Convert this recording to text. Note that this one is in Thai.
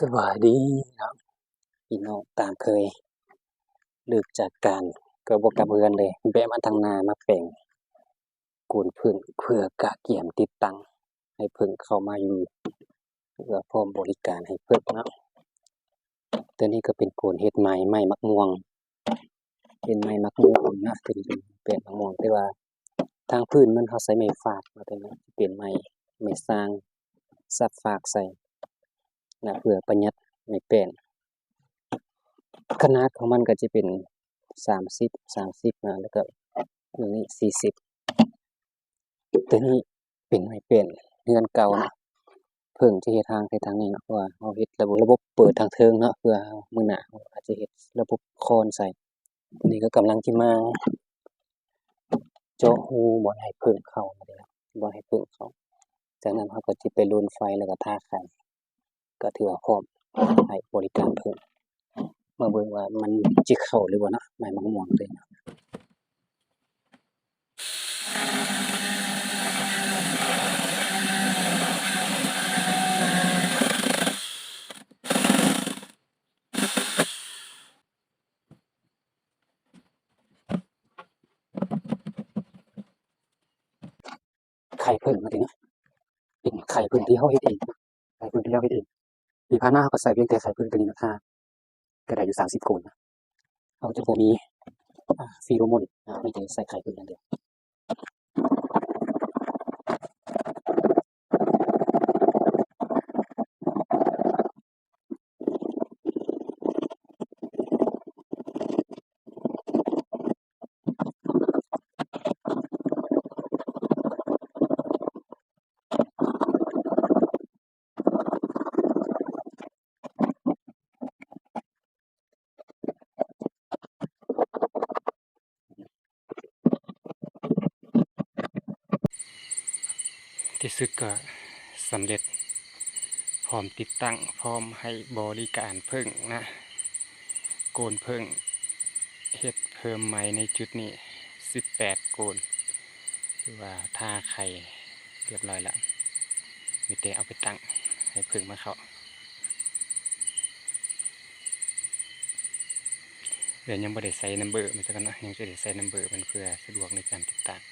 สวัสดีครับพี่น้องตามเคยเลิกจากการก็บ่กลับเรือนเลยแวะมาทางนามาแปลงโกนผึ้งเพื่อกะเกียมติดตั้งให้ผึ้งเข้ามาอยู่เพื่อพร้อมบริการให้ผึ้งเนาะตัวนี้ก็เป็นโกนเฮ็ดไม้มะม่วงเป็นไม้มะม่วงนะตัวนี้เป็นมะม่วงแต่ว่าทางพื้นมันเขาใช้ไม้ฟากมาแต่นั้นเป็นไม้สร้างสับฟากใส่นะเพื่อประหยัดไม้แป้น ขนาดของมันก็จะเป็น30นะแล้วก็ตัวนี้40ตัวนี้เป็นไม้แป้นเรือนเก่านะเพิ่งจะเฮ็ดทางไปทางนี้เนาะเพราะว่าเราเฮ็ดระบบเปิดทางเทิงเนาะเพื่อมื้อหน้าเราอาจจะเฮ็ดระบบคอนใส่ทีนี้ก็กำลังสิมาเจาะรูบ่ให้ผึ้งเข้าบ่ให้ผึ้งเข้าจากนั้นเราก็สิไปลนไฟแล้วก็ทาไข่ก็ถือว่าพร้อมให้บริการผึ้งมาเบิ่งว่ามันสิเข้าหรือบ่เนาะไม้มะม่วงตัวนี้ ไข่ผึ้งว่าติเนาะเป็นไข่ผึ้งที่เราเฮ็ดเองไข่ผึ้งที่เราเฮ็ดเองที่ผ่านมาเราก็ใช้เพียงแต่ไข่ผึ้งตัวนี้ราคาก็ได้อยู่30โกนนะเราจะบ่มีฟีโรโมนมีแต่ใส่ไข่ผึ้งอย่างเดียวที่สุดก็สำเร็จพร้อมติดตั้งพร้อมให้บริการผึ้งนะโกนผึ้งเฮ็ดเพิ่มไหมในจุดนี้18โกนคือว่าทาไข่เรียบร้อยแล้วมีแต่เอาไปตั้งให้ผึ้งมาเข้าเดี๋ยวยังบ่ได้ใส่นัมเบอร์มันจะกันเนาะยังจะได้ใส่นัมเบอร์มันเพื่อสะดวกในการติดตั้ง